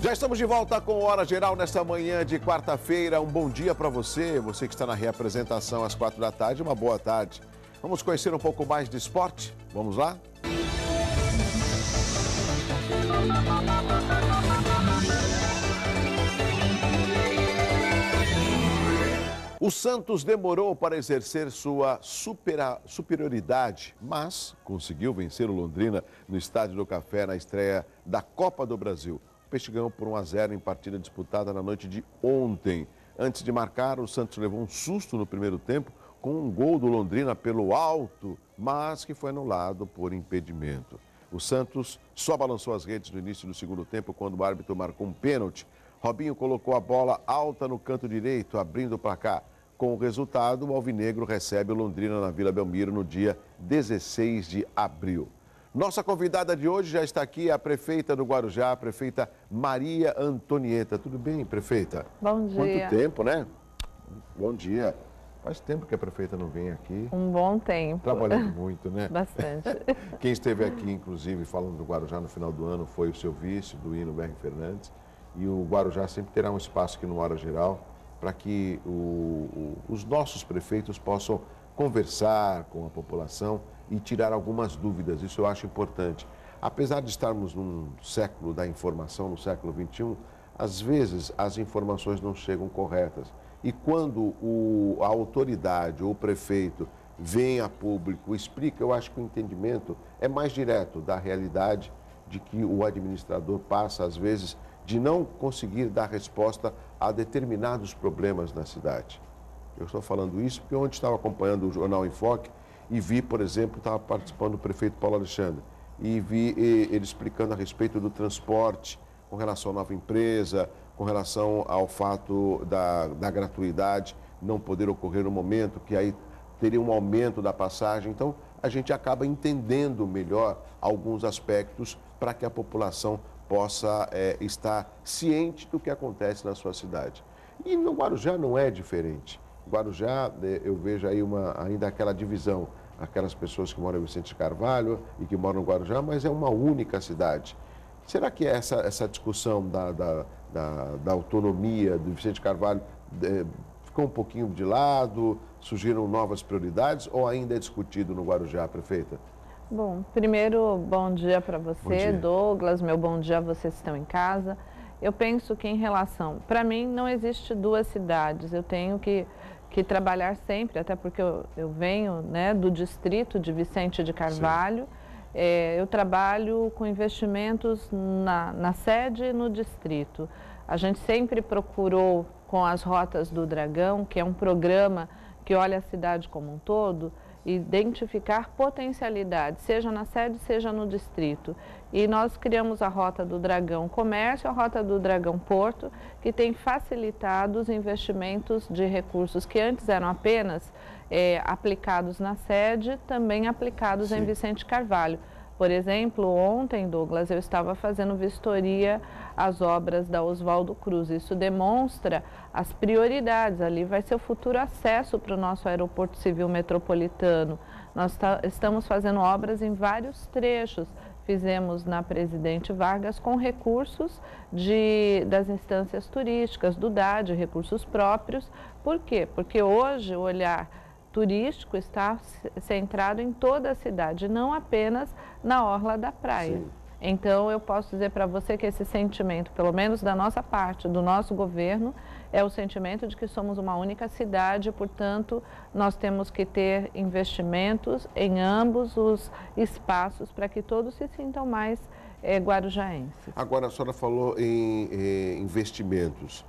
Já estamos de volta com Hora Geral nesta manhã de quarta-feira. Um bom dia para você, você que está na reapresentação às 4 da tarde, uma boa tarde. Vamos conhecer um pouco mais de esporte? Vamos lá? O Santos demorou para exercer sua superioridade, mas conseguiu vencer o Londrina no Estádio do Café na estreia da Copa do Brasil. O Peixe ganhou por 1-0 em partida disputada na noite de ontem. Antes de marcar, o Santos levou um susto no primeiro tempo com um gol do Londrina pelo alto, mas que foi anulado por impedimento. O Santos só balançou as redes no início do segundo tempo quando o árbitro marcou um pênalti. Robinho colocou a bola alta no canto direito, abrindo o placar. Com o resultado, o Alvinegro recebe o Londrina na Vila Belmiro no dia 16 de abril. Nossa convidada de hoje já está aqui, a prefeita do Guarujá, a prefeita Maria Antonieta. Tudo bem, prefeita? Bom dia. Quanto tempo, né? Bom dia. Faz tempo que a prefeita não vem aqui. Um bom tempo. Trabalhando muito, né? Bastante. Quem esteve aqui, inclusive, falando do Guarujá no final do ano foi o seu vice, do Hino Berri Fernandes. E o Guarujá sempre terá um espaço aqui no Hora Geral para que os nossos prefeitos possam conversar com a população e tirar algumas dúvidas. Isso eu acho importante. Apesar de estarmos num século da informação, no século XXI, às vezes as informações não chegam corretas. E quando a autoridade ou o prefeito vem a público, explica, eu acho que o entendimento é mais direto da realidade de que o administrador passa, às vezes, de não conseguir dar resposta a determinados problemas na cidade. Eu estou falando isso porque ontem estava acompanhando o Jornal Enfoque e vi, por exemplo, estava participando do prefeito Paulo Alexandre e vi ele explicando a respeito do transporte com relação à nova empresa, com relação ao fato da gratuidade não poder ocorrer no momento, que aí teria um aumento da passagem. Então, a gente acaba entendendo melhor alguns aspectos para que a população possa estar ciente do que acontece na sua cidade. E no Guarujá não é diferente. Guarujá, eu vejo aí ainda aquela divisão, aquelas pessoas que moram em Vicente de Carvalho e que moram no Guarujá, mas é uma única cidade. Será que essa discussão da autonomia do Vicente de Carvalho ficou um pouquinho de lado, surgiram novas prioridades ou ainda é discutido no Guarujá, prefeita? Bom, primeiro, bom dia para você, Douglas, meu bom dia a vocês que estão em casa. Eu penso que em relação, para mim não existe duas cidades, eu tenho que trabalhar sempre, até porque eu venho, né, do distrito de Vicente de Carvalho. Eu trabalho com investimentos na sede e no distrito. A gente sempre procurou, com as Rotas do Dragão, que é um programa que olha a cidade como um todo, identificar potencialidades, seja na sede, seja no distrito. E nós criamos a Rota do Dragão Comércio, a Rota do Dragão Porto, que tem facilitado os investimentos de recursos que antes eram apenas aplicados na sede, também aplicados Sim. em Vicente Carvalho. Por exemplo, ontem, Douglas, eu estava fazendo vistoria às obras da Oswaldo Cruz. Isso demonstra as prioridades. Ali vai ser o futuro acesso para o nosso aeroporto civil metropolitano. Nós estamos fazendo obras em vários trechos. Fizemos na Presidente Vargas com recursos das instâncias turísticas, do DAD, recursos próprios. Por quê? Porque hoje o olhar turístico está centrado em toda a cidade, não apenas na orla da praia. Sim. Então, eu posso dizer para você que esse sentimento, pelo menos da nossa parte, do nosso governo, é o sentimento de que somos uma única cidade, portanto, nós temos que ter investimentos em ambos os espaços para que todos se sintam mais guarujaenses. Agora, a senhora falou em investimentos.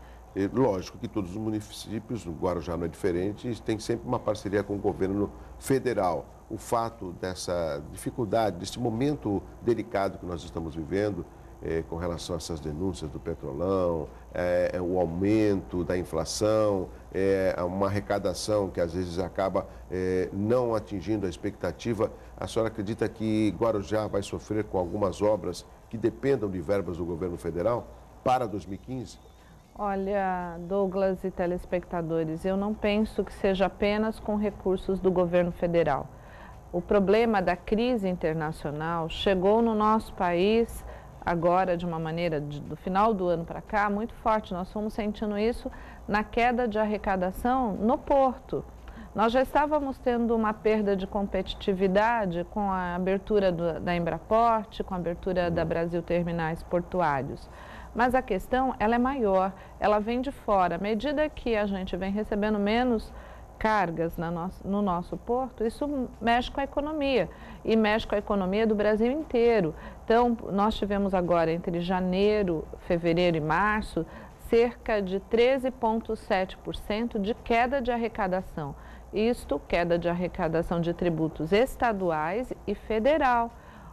Lógico que todos os municípios, o Guarujá não é diferente, tem sempre uma parceria com o governo federal. O fato dessa dificuldade, desse momento delicado que nós estamos vivendo, com relação a essas denúncias do Petrolão, o aumento da inflação, uma arrecadação que às vezes acaba não atingindo a expectativa, a senhora acredita que Guarujá vai sofrer com algumas obras que dependam de verbas do governo federal para 2015? Olha, Douglas e telespectadores, eu não penso que seja apenas com recursos do governo federal. O problema da crise internacional chegou no nosso país agora de uma maneira, do final do ano para cá, muito forte. Nós fomos sentindo isso na queda de arrecadação no porto. Nós já estávamos tendo uma perda de competitividade com a abertura da Embraport, com a abertura da Brasil Terminais Portuários. Mas a questão, ela é maior, ela vem de fora. À medida que a gente vem recebendo menos cargas no nosso porto, isso mexe com a economia e mexe com a economia do Brasil inteiro. Então, nós tivemos agora, entre janeiro, fevereiro e março, cerca de 13,7% de queda de arrecadação. Isto, queda de arrecadação de tributos estaduais e federal.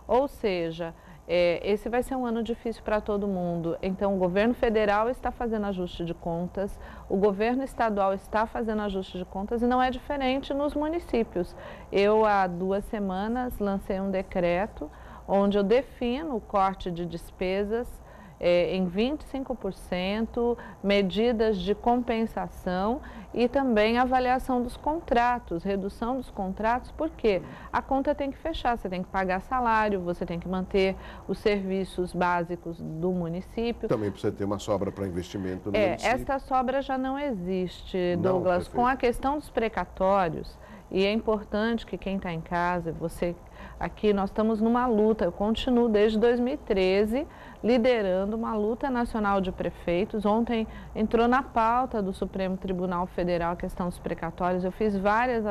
Ou seja, esse vai ser um ano difícil para todo mundo. Então, o governo federal está fazendo ajuste de contas, o governo estadual está fazendo ajuste de contas e não é diferente nos municípios. Eu, há 2 semanas, lancei um decreto onde eu defino o corte de despesas em 25%, medidas de compensação e também avaliação dos contratos, redução dos contratos, porque a conta tem que fechar, você tem que pagar salário, você tem que manter os serviços básicos do município. Também precisa ter uma sobra para investimento no município. Essa sobra já não existe, Douglas. Não, com a questão dos precatórios, e é importante que quem está em casa, você aqui, nós estamos numa luta, eu continuo desde 2013 liderando uma luta nacional de prefeitos. Ontem entrou na pauta do Supremo Tribunal Federal a questão dos precatórios. Eu fiz várias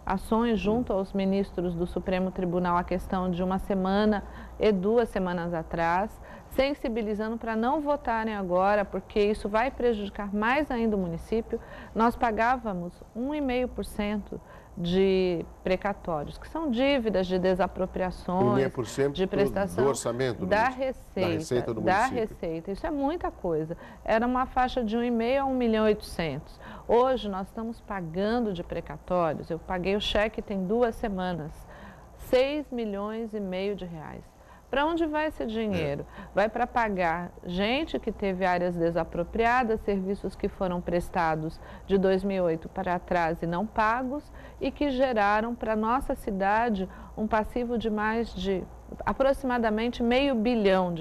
ações junto aos ministros do Supremo Tribunal a questão de 1 semana e 2 semanas atrás, sensibilizando para não votarem agora, porque isso vai prejudicar mais ainda o município. Nós pagávamos 1,5% de precatórios, que são dívidas de desapropriações, 1,5% de prestação do orçamento da receita do da município. receita. Isso é muita coisa. Era uma faixa de 1,5 a 1.800.000. Hoje nós estamos pagando de precatórios. Eu paguei o cheque tem 2 semanas, 6,5 milhões de reais. Para onde vai esse dinheiro? Vai para pagar gente que teve áreas desapropriadas, serviços que foram prestados de 2008 para trás e não pagos e que geraram para a nossa cidade um passivo de mais de aproximadamente R$500 bilhão,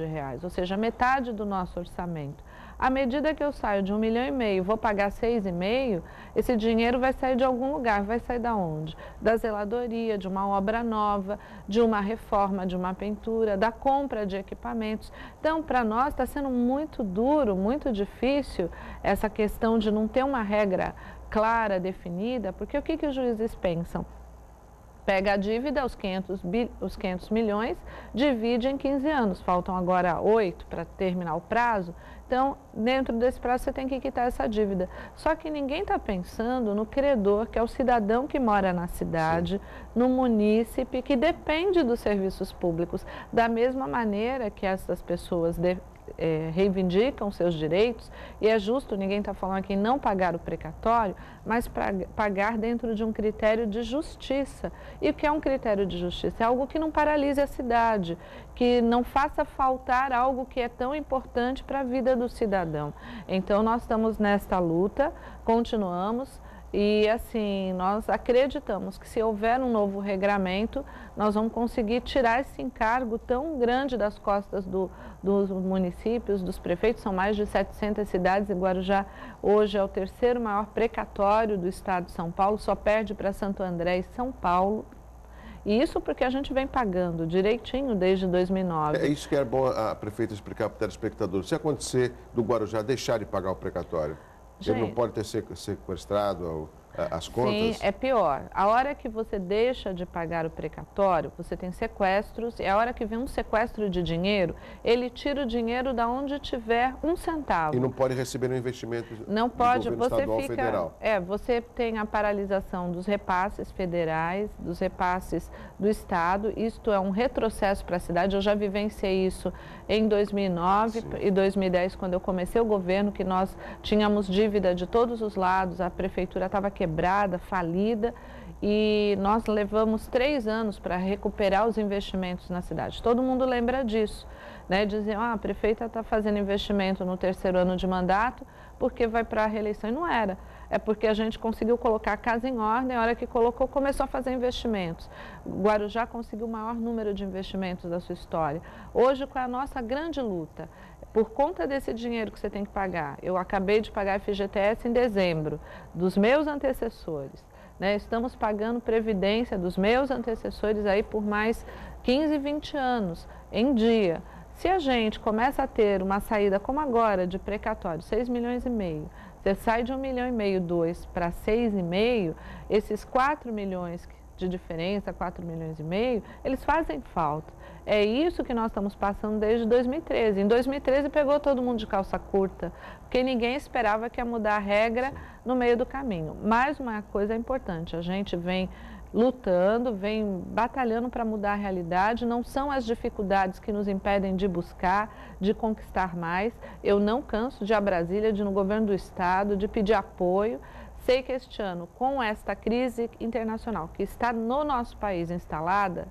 ou seja, metade do nosso orçamento. À medida que eu saio de 1,5 milhão, vou pagar 6,5, esse dinheiro vai sair de algum lugar. Vai sair da onde? Da zeladoria, de uma obra nova, de uma reforma, de uma pintura, da compra de equipamentos. Então, para nós está sendo muito duro, muito difícil essa questão de não ter uma regra clara, definida, porque o que os juízes pensam? Pega a dívida, os 500 milhões, divide em 15 anos. Faltam agora 8 para terminar o prazo. Então, dentro desse prazo, você tem que quitar essa dívida. Só que ninguém está pensando no credor, que é o cidadão que mora na cidade, sim, no munícipe, que depende dos serviços públicos. Da mesma maneira que essas pessoas reivindicam seus direitos, e é justo, ninguém está falando aqui em não pagar o precatório, mas pagar dentro de um critério de justiça. E o que é um critério de justiça? É algo que não paralise a cidade, que não faça faltar algo que é tão importante para a vida do cidadão. Então, nós estamos nesta luta, continuamos. E assim, nós acreditamos que se houver um novo regramento, nós vamos conseguir tirar esse encargo tão grande das costas dos municípios, dos prefeitos. São mais de 700 cidades e Guarujá hoje é o 3º maior precatório do estado de São Paulo, só perde para Santo André e São Paulo. E isso porque a gente vem pagando direitinho desde 2009. É isso que é bom a prefeita explicar para o telespectador. Se acontecer do Guarujá deixar de pagar o precatório, ele não pode ter sequestrado as contas? Sim, é pior. A hora que você deixa de pagar o precatório, você tem sequestros, e a hora que vem um sequestro de dinheiro, ele tira o dinheiro da onde tiver 1 centavo. E não pode receber um investimento não pode, do governo estadual, federal. Você tem a paralisação dos repasses federais, dos repasses do Estado. Isto é um retrocesso para a cidade. Eu já vivenciei isso em 2009 Sim. e 2010, quando eu comecei o governo, que nós tínhamos dívida de todos os lados, a prefeitura estava quebrada, falida, e nós levamos 3 anos para recuperar os investimentos na cidade. Todo mundo lembra disso, né? Diziam, a prefeita está fazendo investimento no 3º ano de mandato porque vai para a reeleição. E não era. é porque a gente conseguiu colocar a casa em ordem, a hora que colocou, começou a fazer investimentos. Guarujá conseguiu o maior número de investimentos da sua história. Hoje, qual é a nossa grande luta? Por conta desse dinheiro que você tem que pagar, eu acabei de pagar FGTS em dezembro, dos meus antecessores, né? Estamos pagando previdência dos meus antecessores aí por mais 15, 20 anos, em dia. Se a gente começa a ter uma saída como agora, de precatório, 6,5 milhões, você sai de 1,5 milhão, 2 para 6,5, esses 4 milhões de diferença, 4,5 milhões, eles fazem falta. É isso que nós estamos passando desde 2013. Em 2013 pegou todo mundo de calça curta, porque ninguém esperava que ia mudar a regra no meio do caminho. Mais uma coisa importante, a gente vem lutando, vem batalhando para mudar a realidade, não são as dificuldades que nos impedem de buscar, de conquistar mais. Eu não canso de ir a Brasília, de ir no governo do estado, de pedir apoio. Sei que este ano, com esta crise internacional que está no nosso país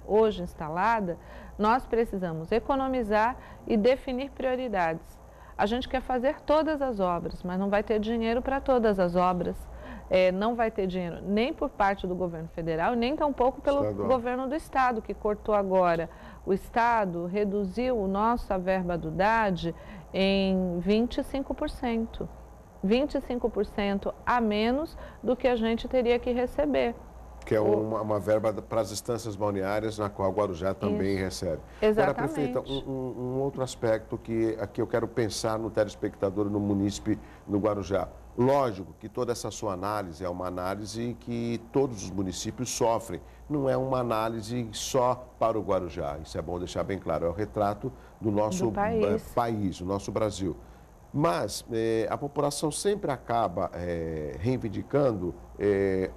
hoje instalada, nós precisamos economizar e definir prioridades. A gente quer fazer todas as obras, mas não vai ter dinheiro para todas as obras. Não vai ter dinheiro nem por parte do governo federal, nem tampouco pelo governo do estado, que cortou agora. O estado reduziu a verba do DAD em 25%. 25% a menos do que a gente teria que receber. Que é uma verba para as instâncias balneárias, na qual Guarujá também recebe. Exatamente. Agora, prefeita, um outro aspecto que aqui eu quero pensar no telespectador, no munícipe, no Guarujá. Lógico que toda essa sua análise é uma análise que todos os municípios sofrem. Não é uma análise só para o Guarujá. Isso é bom deixar bem claro. É o retrato do nosso país, do nosso Brasil. Mas a população sempre acaba reivindicando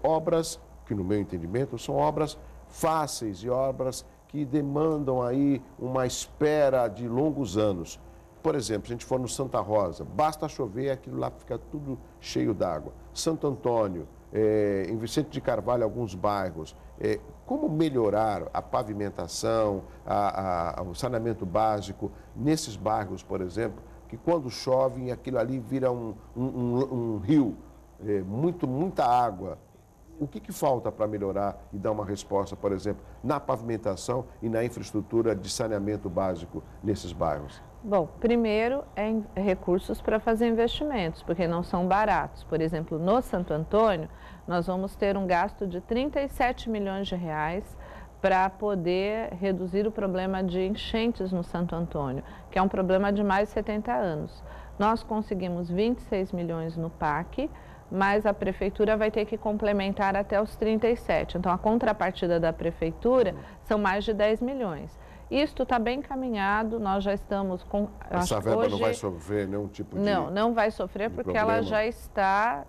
obras que, no meu entendimento, são obras fáceis e obras que demandam aí uma espera de longos anos. Por exemplo, se a gente for no Santa Rosa, basta chover, aquilo lá fica tudo cheio d'água. Santo Antônio, em Vicente de Carvalho, alguns bairros. Como melhorar a pavimentação, o saneamento básico nesses bairros, por exemplo, que quando chove, aquilo ali vira um rio, muita água. O que falta para melhorar e dar uma resposta, por exemplo, na pavimentação e na infraestrutura de saneamento básico nesses bairros? Bom, primeiro recursos para fazer investimentos, porque não são baratos. Por exemplo, no Santo Antônio, nós vamos ter um gasto de 37 milhões de reais para poder reduzir o problema de enchentes no Santo Antônio, que é um problema de mais de 70 anos. Nós conseguimos 26 milhões no PAC, mas a prefeitura vai ter que complementar até os 37. Então, a contrapartida da prefeitura são mais de 10 milhões. Isto está bem encaminhado, nós já estamos com... Essa verba não vai sofrer nenhum tipo de... Não vai sofrer porque ela já está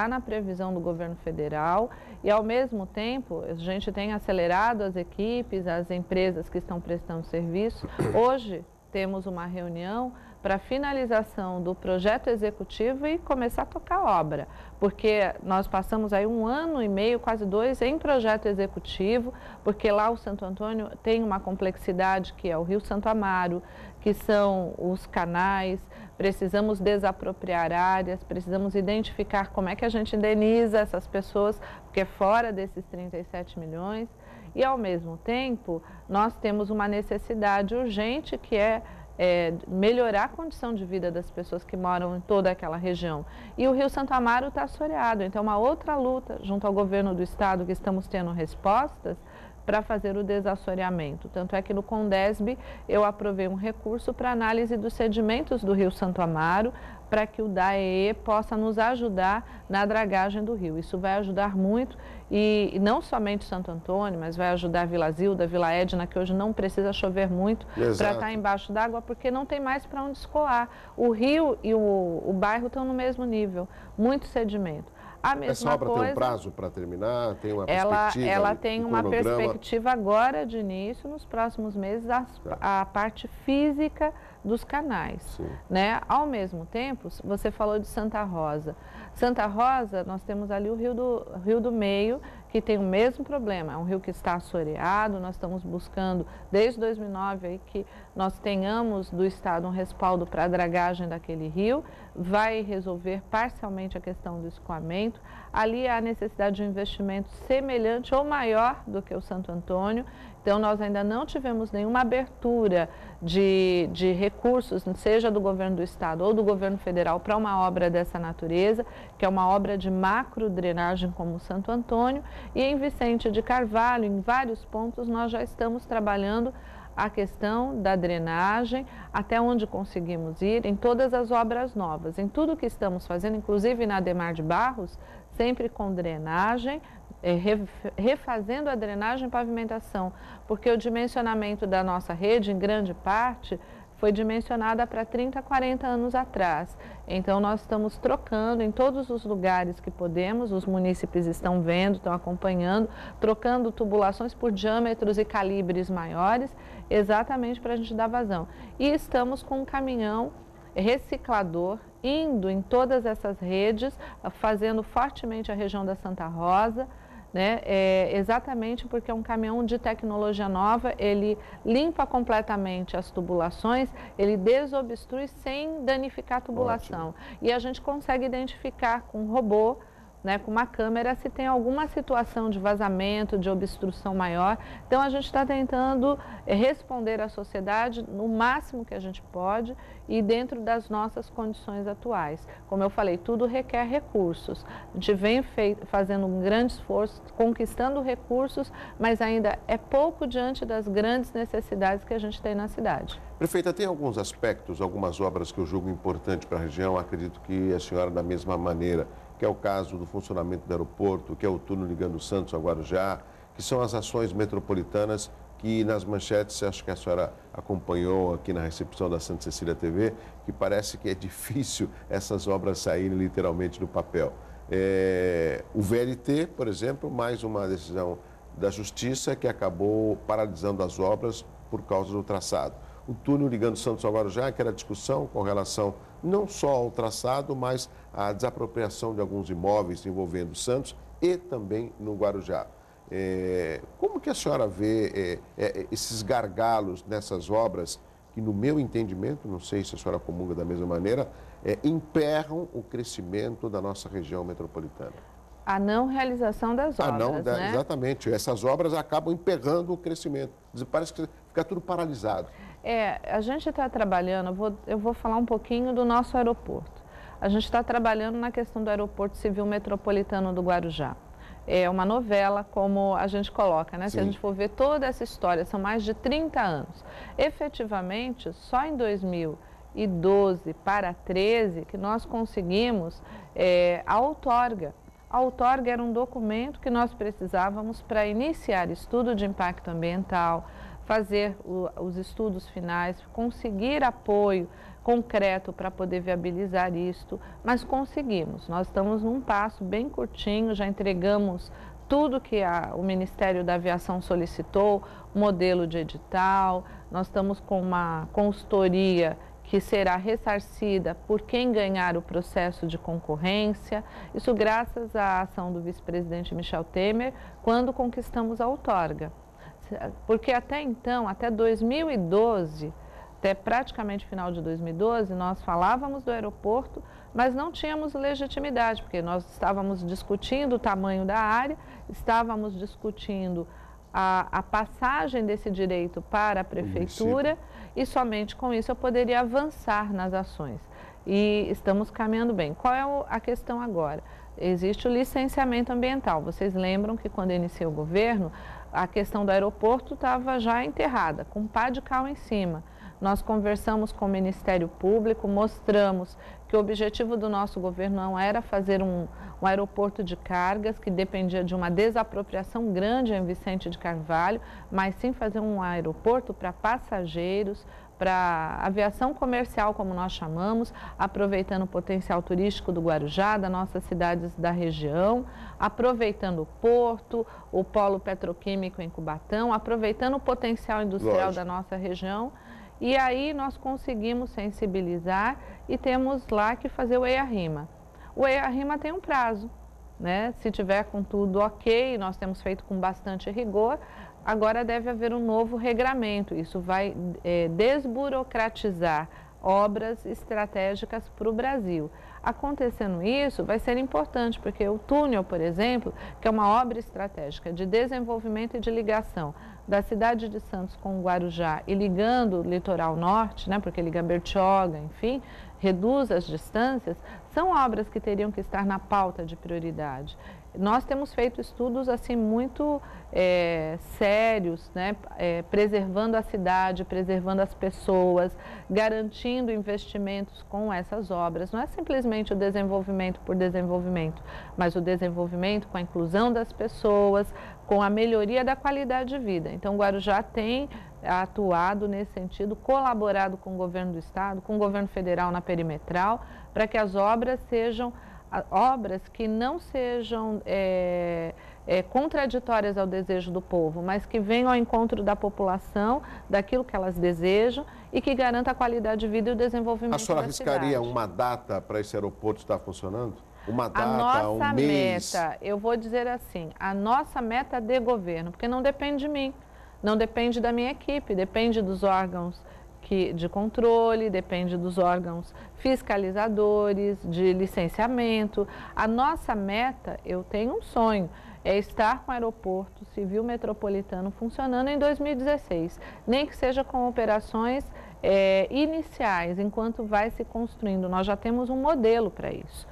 na previsão do governo federal e, ao mesmo tempo, a gente tem acelerado as equipes, as empresas que estão prestando serviço. Hoje, temos uma reunião para finalização do projeto executivo e começar a tocar a obra, porque nós passamos aí 1 ano e meio, quase 2, em projeto executivo, porque lá o Santo Antônio tem uma complexidade que é o Rio Santo Amaro, que são os canais, precisamos desapropriar áreas, precisamos identificar como é que a gente indeniza essas pessoas, porque é fora desses 37 milhões, e ao mesmo tempo nós temos uma necessidade urgente que é melhorar a condição de vida das pessoas que moram em toda aquela região. E o Rio Santo Amaro está assoreado, então uma outra luta junto ao governo do estado que estamos tendo respostas para fazer o desassoreamento. Tanto é que no Condesb eu aprovei um recurso para análise dos sedimentos do Rio Santo Amaro, para que o DAEE possa nos ajudar na dragagem do rio. Isso vai ajudar muito, e não somente Santo Antônio, mas vai ajudar Vila Zilda, Vila Edna, que hoje não precisa chover muito para estar embaixo d'água, porque não tem mais para onde escoar. O rio e o bairro estão no mesmo nível, muito sedimento. Essa obra tem um prazo para terminar? Tem uma perspectiva? Ela tem uma perspectiva agora de início, nos próximos meses, a parte física dos canais, né? Ao mesmo tempo, você falou de Santa Rosa. Santa Rosa, nós temos ali o Rio do Meio, que tem o mesmo problema, é um rio que está assoreado, nós estamos buscando desde 2009 aí que nós tenhamos do Estado um respaldo para a dragagem daquele rio, vai resolver parcialmente a questão do escoamento, ali há necessidade de um investimento semelhante ou maior do que o Santo Antônio, então nós ainda não tivemos nenhuma abertura de recursos, seja do governo do Estado ou do governo federal, para uma obra dessa natureza, que é uma obra de macro drenagem como o Santo Antônio, e em Vicente de Carvalho, em vários pontos, nós já estamos trabalhando a questão da drenagem, até onde conseguimos ir, em todas as obras novas, em tudo que estamos fazendo, inclusive na Ademar de Barros, sempre com drenagem, refazendo a drenagem e pavimentação, porque o dimensionamento da nossa rede, em grande parte, foi dimensionada para 30, 40 anos atrás. Então, nós estamos trocando em todos os lugares que podemos, os munícipes estão vendo, estão acompanhando, trocando tubulações por diâmetros e calibres maiores, exatamente para a gente dar vazão. E estamos com um caminhão reciclador indo em todas essas redes, fazendo fortemente a região da Santa Rosa, né? Exatamente porque é um caminhão de tecnologia nova, ele limpa completamente as tubulações, ele desobstrui sem danificar a tubulação. Ótimo. E a gente consegue identificar com um robô, né, com uma câmera, se tem alguma situação de vazamento, de obstrução maior. Então, a gente está tentando responder à sociedade no máximo que a gente pode e dentro das nossas condições atuais. Como eu falei, tudo requer recursos. A gente vem fazendo um grande esforço, conquistando recursos, mas ainda é pouco diante das grandes necessidades que a gente tem na cidade. Prefeita, tem alguns aspectos, algumas obras que eu julgo importante para a região, acredito que a senhora da mesma maneira, que é o caso do funcionamento do aeroporto, que é o túnel ligando Santos a Guarujá, que são as ações metropolitanas que nas manchetes, acho que a senhora acompanhou aqui na recepção da Santa Cecília TV, que parece que é difícil essas obras saírem literalmente do papel. O VLT, por exemplo, mais uma decisão da Justiça que acabou paralisando as obras por causa do traçado. O túnel ligando Santos ao Guarujá, que era discussão com relação não só ao traçado, mas à desapropriação de alguns imóveis envolvendo Santos e também no Guarujá. Como que a senhora vê esses gargalos nessas obras que, no meu entendimento, não sei se a senhora comunga da mesma maneira, emperram o crescimento da nossa região metropolitana? A não realização das obras, né? Exatamente. Essas obras acabam emperrando o crescimento. Parece que fica tudo paralisado. A gente está trabalhando, eu vou falar um pouquinho do nosso aeroporto. A gente está trabalhando na questão do aeroporto civil metropolitano do Guarujá. É uma novela, como a gente coloca, né? Sim. Se a gente for ver toda essa história, são mais de 30 anos. Efetivamente, só em 2012 para 2013 que nós conseguimos a outorga. A outorga era um documento que nós precisávamos para iniciar estudo de impacto ambiental, fazer os estudos finais, conseguir apoio concreto para poder viabilizar isto, mas conseguimos. Nós estamos num passo bem curtinho, já entregamos tudo que o Ministério da Aviação solicitou, modelo de edital, nós estamos com uma consultoria que será ressarcida por quem ganhar o processo de concorrência, isso graças à ação do vice-presidente Michel Temer, quando conquistamos a outorga. Porque até então, até 2012, até praticamente final de 2012, nós falávamos do aeroporto, mas não tínhamos legitimidade, porque nós estávamos discutindo o tamanho da área, estávamos discutindo a passagem desse direito para a prefeitura e somente com isso eu poderia avançar nas ações. E estamos caminhando bem. Qual é a questão agora? Existe o licenciamento ambiental. Vocês lembram que quando iniciou o governo, a questão do aeroporto estava já enterrada, com pá de cal em cima. Nós conversamos com o Ministério Público, mostramos que o objetivo do nosso governo não era fazer um aeroporto de cargas, que dependia de uma desapropriação grande em Vicente de Carvalho, mas sim fazer um aeroporto para passageiros, para aviação comercial, como nós chamamos, aproveitando o potencial turístico do Guarujá, das nossas cidades da região, aproveitando o porto, o polo petroquímico em Cubatão, aproveitando o potencial industrial da nossa região. E aí nós conseguimos sensibilizar e temos lá que fazer o EIA-RIMA. O EIA-RIMA tem um prazo. né? Se tiver com tudo ok, nós temos feito com bastante rigor, agora deve haver um novo regramento. Isso vai desburocratizar obras estratégicas para o Brasil. Acontecendo isso, vai ser importante, porque o túnel, por exemplo, que é uma obra estratégica de desenvolvimento e de ligação da cidade de Santos com o Guarujá e ligando o litoral norte, né, porque liga Bertioga, enfim, reduz as distâncias, são obras que teriam que estar na pauta de prioridade. Nós temos feito estudos assim muito sérios, né? Preservando a cidade, preservando as pessoas, garantindo investimentos com essas obras. Não é simplesmente o desenvolvimento por desenvolvimento, mas o desenvolvimento com a inclusão das pessoas, com a melhoria da qualidade de vida. Então, o Guarujá tem atuado nesse sentido, colaborado com o governo do estado, com o governo federal na perimetral, para que as obras sejam obras que não sejam contraditórias ao desejo do povo, mas que venham ao encontro da população, daquilo que elas desejam e que garanta a qualidade de vida e o desenvolvimento da cidade. A senhora arriscaria uma data para esse aeroporto estar funcionando? Uma data, um mês? A nossa meta, eu vou dizer assim, a nossa meta de governo, porque não depende de mim, não depende da minha equipe, depende dos órgãos de controle, depende dos órgãos fiscalizadores, de licenciamento. A nossa meta, eu tenho um sonho, é estar com o aeroporto civil metropolitano funcionando em 2016, nem que seja com operações iniciais, enquanto vai se construindo. Nós já temos um modelo para isso.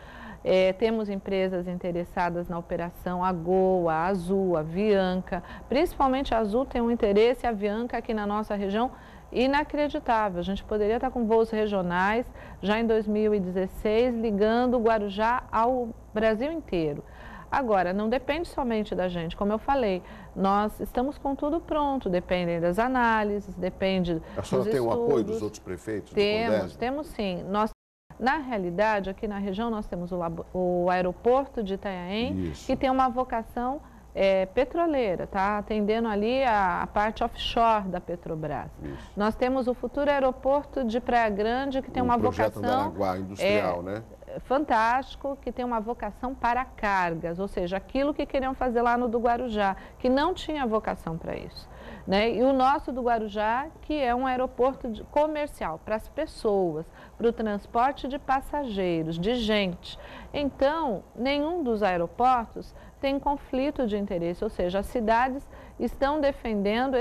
Temos empresas interessadas na operação, a Gol, a Azul, a Avianca, principalmente a Azul tem um interesse, a Avianca aqui na nossa região, inacreditável. A gente poderia estar com voos regionais já em 2016, ligando o Guarujá ao Brasil inteiro. Agora, não depende somente da gente, como eu falei, nós estamos com tudo pronto, dependem das análises, depende dos estudos. A senhora tem o apoio dos outros prefeitos? Temos sim. Na realidade, aqui na região, nós temos o aeroporto de Itanhaém, que tem uma vocação petroleira, está atendendo ali a parte offshore da Petrobras. Isso. Nós temos o futuro aeroporto de Praia Grande, que tem uma vocação... Andaraguá, industrial, né? Fantástico, que tem uma vocação para cargas, ou seja, aquilo que queriam fazer lá no do Guarujá, que não tinha vocação para isso. Né? E o nosso do Guarujá, que é um aeroporto comercial para as pessoas, para o transporte de passageiros, de gente. Então, nenhum dos aeroportos tem conflito de interesse, ou seja, as cidades estão defendendo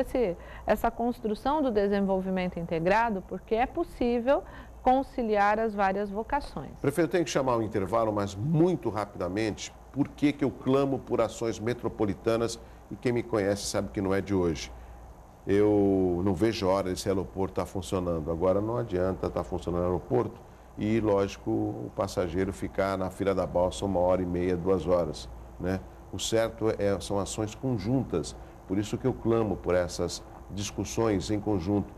essa construção do desenvolvimento integrado, porque é possível conciliar as várias vocações. Prefeito, tem que chamar um intervalo, mas muito rapidamente, por que eu clamo por ações metropolitanas e quem me conhece sabe que não é de hoje. Eu não vejo hora desse aeroporto estar funcionando. Agora não adianta estar funcionando o aeroporto e, lógico, o passageiro ficar na fila da balsa 1h30, 2 horas, né? O certo são ações conjuntas, por isso que eu clamo por essas discussões em conjunto.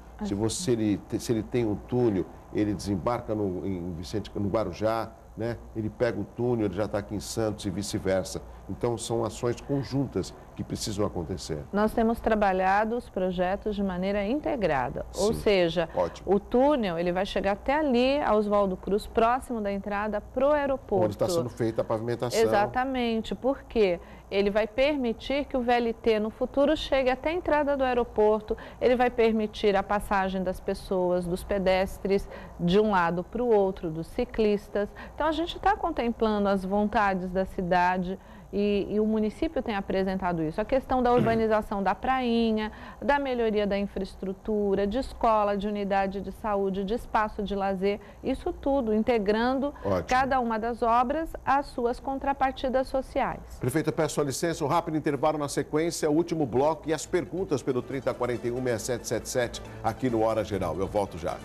Se ele tem um túnel, ele desembarca no Guarujá, né? Ele pega o túnel, ele já está aqui em Santos e vice-versa. Então, são ações conjuntas que precisam acontecer. Nós temos trabalhado os projetos de maneira integrada, ou seja, o túnel ele vai chegar até ali, a Oswaldo Cruz, próximo da entrada para o aeroporto. Onde está sendo feita a pavimentação. Exatamente, porque ele vai permitir que o VLT no futuro chegue até a entrada do aeroporto, ele vai permitir a passagem das pessoas, dos pedestres, de um lado para o outro, dos ciclistas. Então, a gente está contemplando as vontades da cidade e o município tem apresentado isso. A questão da urbanização da prainha, da melhoria da infraestrutura, de escola, de unidade de saúde, de espaço de lazer, isso tudo integrando cada uma das obras às suas contrapartidas sociais. Prefeita, peço a licença, um rápido intervalo na sequência, o último bloco e as perguntas pelo 3041-6777 aqui no Hora Geral. Eu volto já.